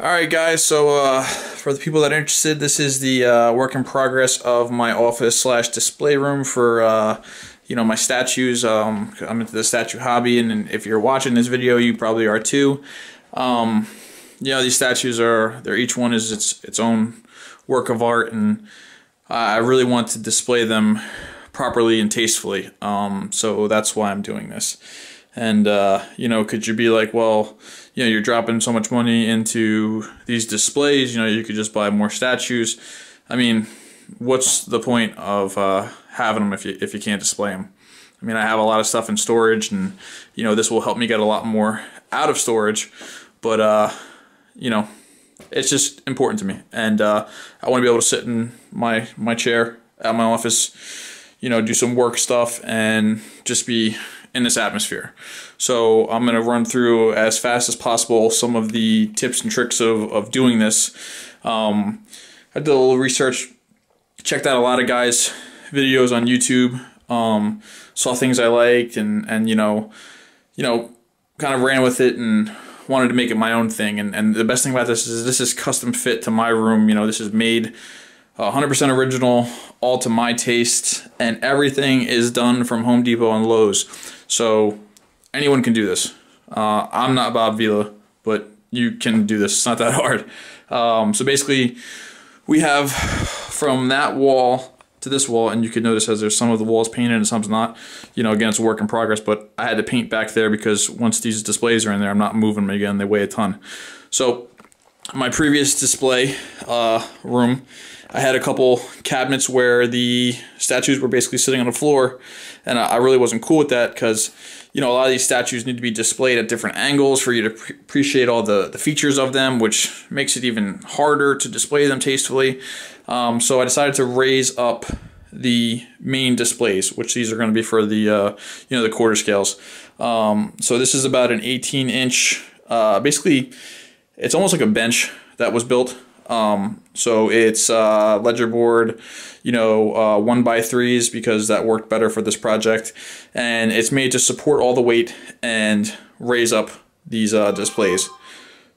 Alright guys, so for the people that are interested, this is the work in progress of my office slash display room for my statues. I'm into the statue hobby, and if you're watching this video, you probably are too. These statues they're each one is its own work of art, and I really want to display them properly and tastefully. So that's why I'm doing this. And could you be like, well, you're dropping so much money into these displays, you could just buy more statues. I mean, what's the point of having them if you can't display them? I mean, I have a lot of stuff in storage, and this will help me get a lot more out of storage, but it's just important to me, and I want to be able to sit in my chair at my office, do some work stuff and just be in this atmosphere. So I'm going to run through as fast as possible some of the tips and tricks of doing this. I did a little research, checked out a lot of guys' videos on YouTube, saw things I liked, and kind of ran with it and wanted to make it my own thing. And the best thing about this is custom fit to my room. This is made 100% original, all to my taste, and everything is done from Home Depot and Lowe's. So anyone can do this. I'm not Bob Vila, but you can do this. It's not that hard. So basically, we have from that wall to this wall, and you can notice as there's some of the walls painted and some's not. Again, it's a work in progress, but I had to paint back there because once these displays are in there, I'm not moving them again. They weigh a ton. So my previous display room, I had a couple cabinets where the statues were basically sitting on the floor, and I really wasn't cool with that because, a lot of these statues need to be displayed at different angles for you to appreciate all the features of them, which makes it even harder to display them tastefully. So I decided to raise up the main displays, which these are going to be for the the quarter scales. So this is about an 18-inch. Basically, it's almost like a bench that was built. So it's ledger board, 1x3s, because that worked better for this project, and it's made to support all the weight and raise up these displays.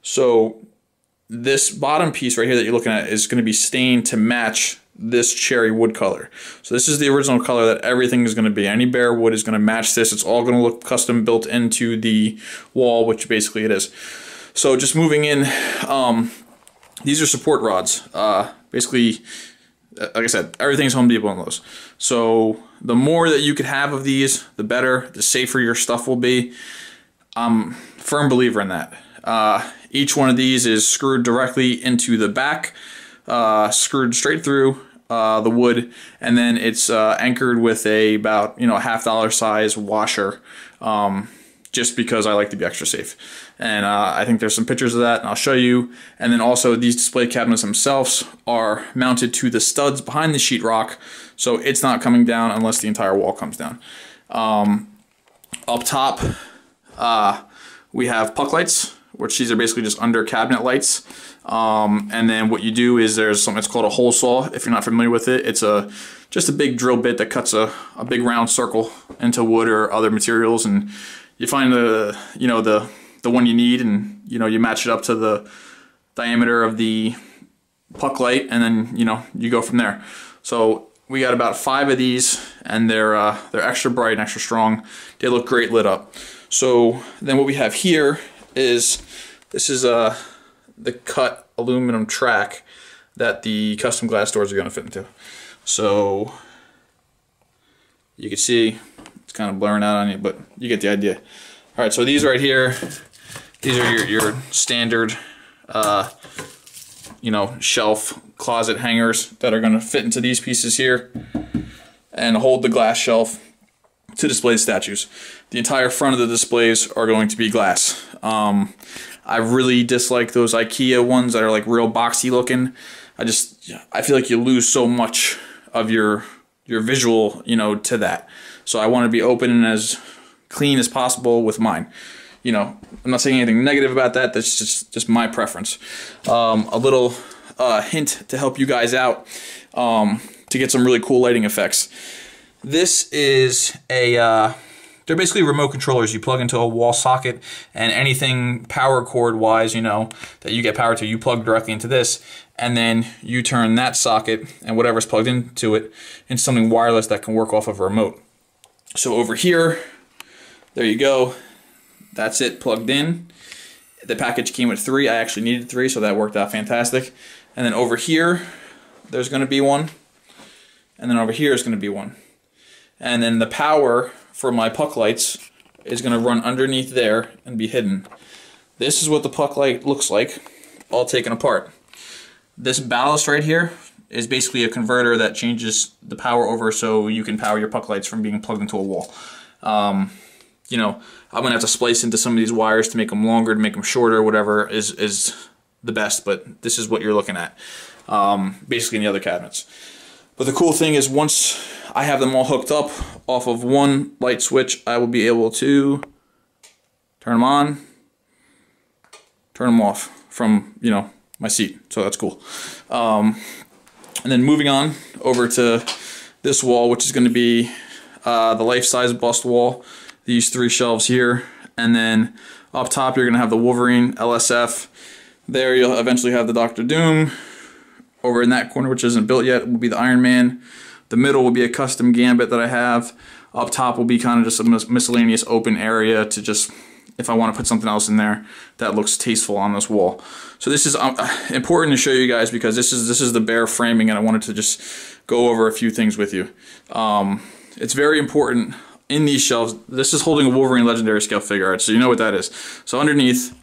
So this bottom piece right here that you're looking at is going to be stained to match this cherry wood color. So this is the original color that everything is going to be. Any bare wood is going to match this. It's all going to look custom built into the wall, which basically it is. So just moving in, these are support rods. Basically, like I said, everything's Home Depot and Lowe's. So the more that you could have of these, the better, the safer your stuff will be. I'm a firm believer in that. Each one of these is screwed directly into the back, screwed straight through the wood, and then it's anchored with about a $50 size washer, just because I like to be extra safe. And I think there's some pictures of that, and I'll show you. And then also these display cabinets themselves are mounted to the studs behind the sheetrock, so it's not coming down unless the entire wall comes down. Up top, we have puck lights, which these are basically just under cabinet lights. And then what you do is there's something that's called a hole saw. If you're not familiar with it, it's just a big drill bit that cuts a big round circle into wood or other materials, and you find the one you need, and you match it up to the diameter of the puck light, and then you go from there. So we got about 5 of these, and they're extra bright and extra strong. They look great lit up. So then what we have here is this is the cut aluminum track that the custom glass doors are going to fit into. So you can see it's kind of blurring out on you, but you get the idea. All right, so these right here, these are your standard, shelf closet hangers that are going to fit into these pieces here and hold the glass shelf to display the statues. The entire front of the displays are going to be glass. I really dislike those IKEA ones that are like real boxy looking. I feel like you lose so much of your visual, to that. So I want to be open and as clean as possible with mine. I'm not saying anything negative about that. That's just my preference. A little hint to help you guys out, to get some really cool lighting effects. This is a they're basically remote controllers. You plug into a wall socket, and anything power cord wise, you know, that you get power to, you plug directly into this, and then you turn that socket and whatever's plugged into it into something wireless that can work off of a remote. So over here, there you go. That's it plugged in. The package came with 3. I actually needed 3, so that worked out fantastic. And then over here, there's going to be one. And then over here is going to be one. And then the power for my puck lights is going to run underneath there and be hidden. This is what the puck light looks like, all taken apart. This ballast right here is basically a converter that changes the power over so you can power your puck lights from being plugged into a wall. You know, I'm going to have to splice into some of these wires to make them longer, to make them shorter, whatever is the best, but this is what you're looking at, basically in the other cabinets. But the cool thing is once I have them all hooked up off of one light switch, I will be able to turn them on, turn them off from, you know, my seat. So that's cool. And then moving on over to this wall, which is going to be the life-size bust wall. These 3 shelves here. And then up top, you're going to have the Wolverine LSF. There you'll eventually have the Doctor Doom. Over in that corner, which isn't built yet, will be the Iron Man. The middle will be a custom Gambit that I have. Up top will be kind of just a miscellaneous open area to just, if I want to put something else in there that looks tasteful on this wall. So this is important to show you guys because this is the bare framing, and I wanted to just go over a few things with you. It's very important in these shelves. This is holding a Wolverine Legendary Scale figure art, so you know what that is. So underneath,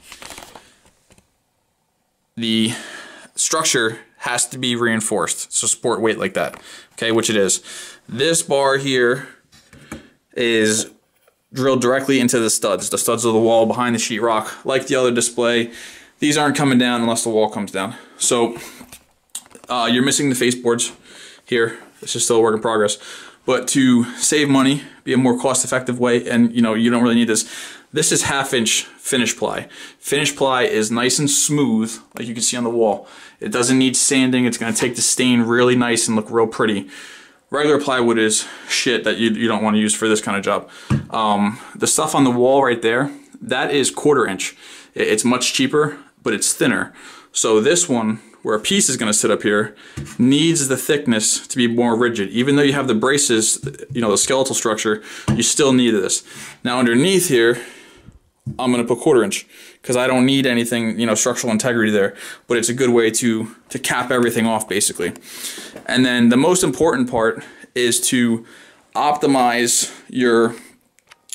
the structure has to be reinforced to support weight like that, okay, which it is. This bar here is drilled directly into the studs of the wall behind the sheetrock, like the other display. These aren't coming down unless the wall comes down. So you're missing the face boards here. This is still a work in progress. But to save money, be a more cost-effective way, and you know, you don't really need this. This is 1/2-inch finish ply. Finish ply is nice and smooth, like you can see on the wall. It doesn't need sanding. It's going to take the stain really nice and look real pretty. Regular plywood is shit that you don't want to use for this kind of job. The stuff on the wall right there, that is 1/4 inch. It's much cheaper, but it's thinner. So this one, where a piece is going to sit up here, needs the thickness to be more rigid. Even though you have the braces, you know, the skeletal structure, you still need this. Now underneath here, I'm going to put 1/4 inch because I don't need anything, you know, structural integrity there, but it's a good way to cap everything off basically. And then the most important part is to optimize your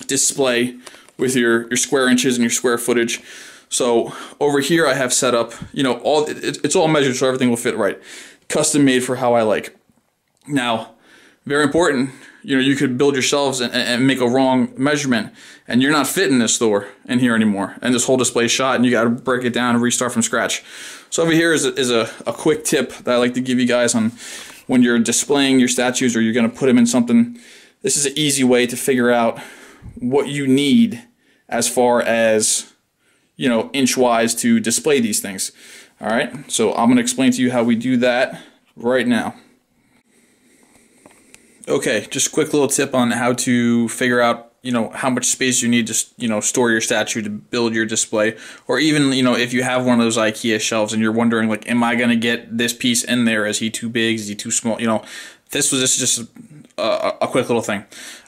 display with your square inches and your square footage. So over here I have set up, you know, it's all measured so everything will fit right. Custom made for how I like. Now, very important, you know, you could build your shelves and make a wrong measurement and you're not fitting this store in here anymore. And this whole display is shot and you got to break it down and restart from scratch. So over here is a quick tip that I like to give you guys on when you're displaying your statues or you're going to put them in something. This is an easy way to figure out what you need as far as, you know, inch-wise to display these things. All right, so I'm going to explain to you how we do that right now. Okay, just a quick little tip on how to figure out, you know, how much space you need to, you know, store your statue to build your display, or even, you know, if you have one of those IKEA shelves and you're wondering, like, am I going to get this piece in there? Is he too big? Is he too small? You know, this is just a quick little thing.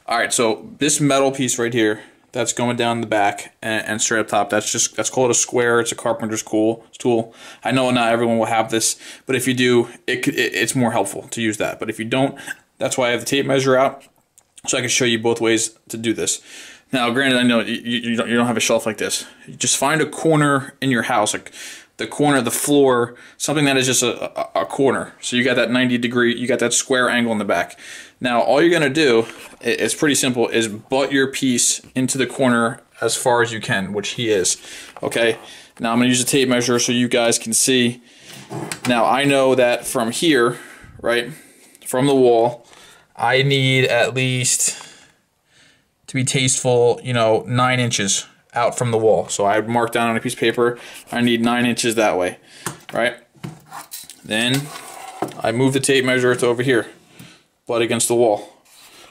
All right, so this metal piece right here, that's going down the back and straight up top. That's called a square. It's a carpenter's tool. I know not everyone will have this, but if you do, it's more helpful to use that. But if you don't, that's why I have the tape measure out, so I can show you both ways to do this. Now, granted, I know you don't have a shelf like this. You just find a corner in your house, like the corner of the floor, something that is just a corner. So you got that 90-degree, you got that square angle in the back. Now, all you're going to do, it's pretty simple, is butt your piece into the corner as far as you can, which he is. Okay? Now, I'm going to use a tape measure so you guys can see. Now, I know that from here, right, from the wall, I need at least, to be tasteful, you know, 9 inches out from the wall. So I mark down on a piece of paper, I need 9 inches that way, right? Then I move the tape measure to over here, butt against the wall.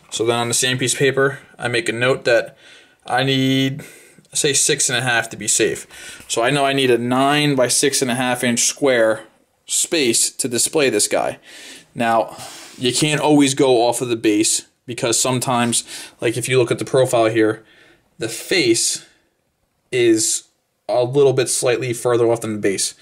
So then on the same piece of paper, I make a note that I need, say, 6.5 to be safe. So I know I need a 9 by 6.5 inch square space to display this guy. Now, you can't always go off of the base, because sometimes, like if you look at the profile here, the face is a little bit slightly further off than the base.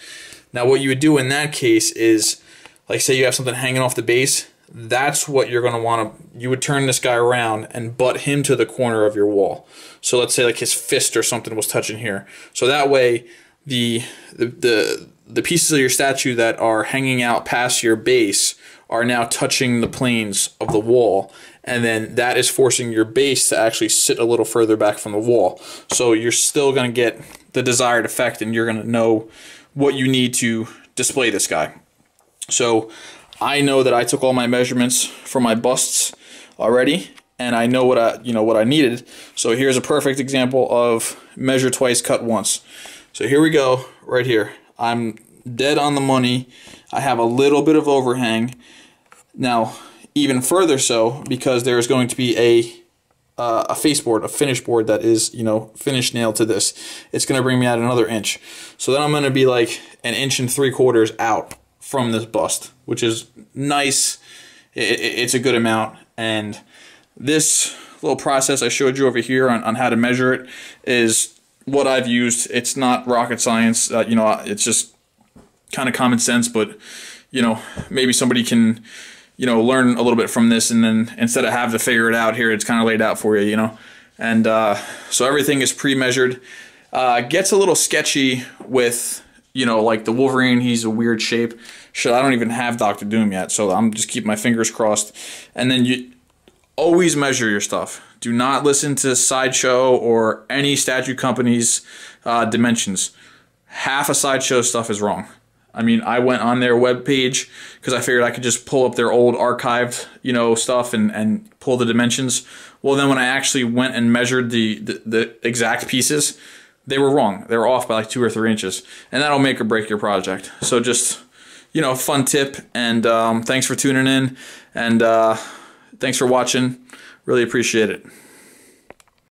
Now what you would do in that case is, like say you have something hanging off the base, that's what you're going to want to, you would turn this guy around and butt him to the corner of your wall. So let's say like his fist or something was touching here. So that way the pieces of your statue that are hanging out past your base are now touching the planes of the wall, and then that is forcing your base to actually sit a little further back from the wall. So you're still going to get the desired effect, and you're going to know what you need to display this guy. So I know that I took all my measurements for my busts already, and I know what I needed. So here's a perfect example of measure twice, cut once. So here we go, right here. I'm dead on the money. I have a little bit of overhang. Now, even further so, because there's going to be a face board, a finish board that is, finish nailed to this. It's going to bring me out another inch. So then I'm going to be like 1 3/4 out from this bust, which is nice. It's a good amount. And this little process I showed you over here on how to measure it is what I've used. It's not rocket science. It's just kind of common sense, but maybe somebody can learn a little bit from this, and then instead of having to figure it out here, it's kind of laid out for you. And so everything is pre-measured. Gets a little sketchy with like the Wolverine. He's a weird shape. Shit, I don't even have Dr. Doom yet, so I'm just keeping my fingers crossed. And then you always measure your stuff. Do not listen to Sideshow or any statue company's dimensions. Half of Sideshow stuff is wrong. I mean, I went on their webpage because I figured I could just pull up their old archived, stuff and pull the dimensions. Well, then when I actually went and measured the exact pieces, they were wrong. They were off by like 2 or 3 inches, and that'll make or break your project. So just, fun tip, and thanks for tuning in, and thanks for watching. Really appreciate it.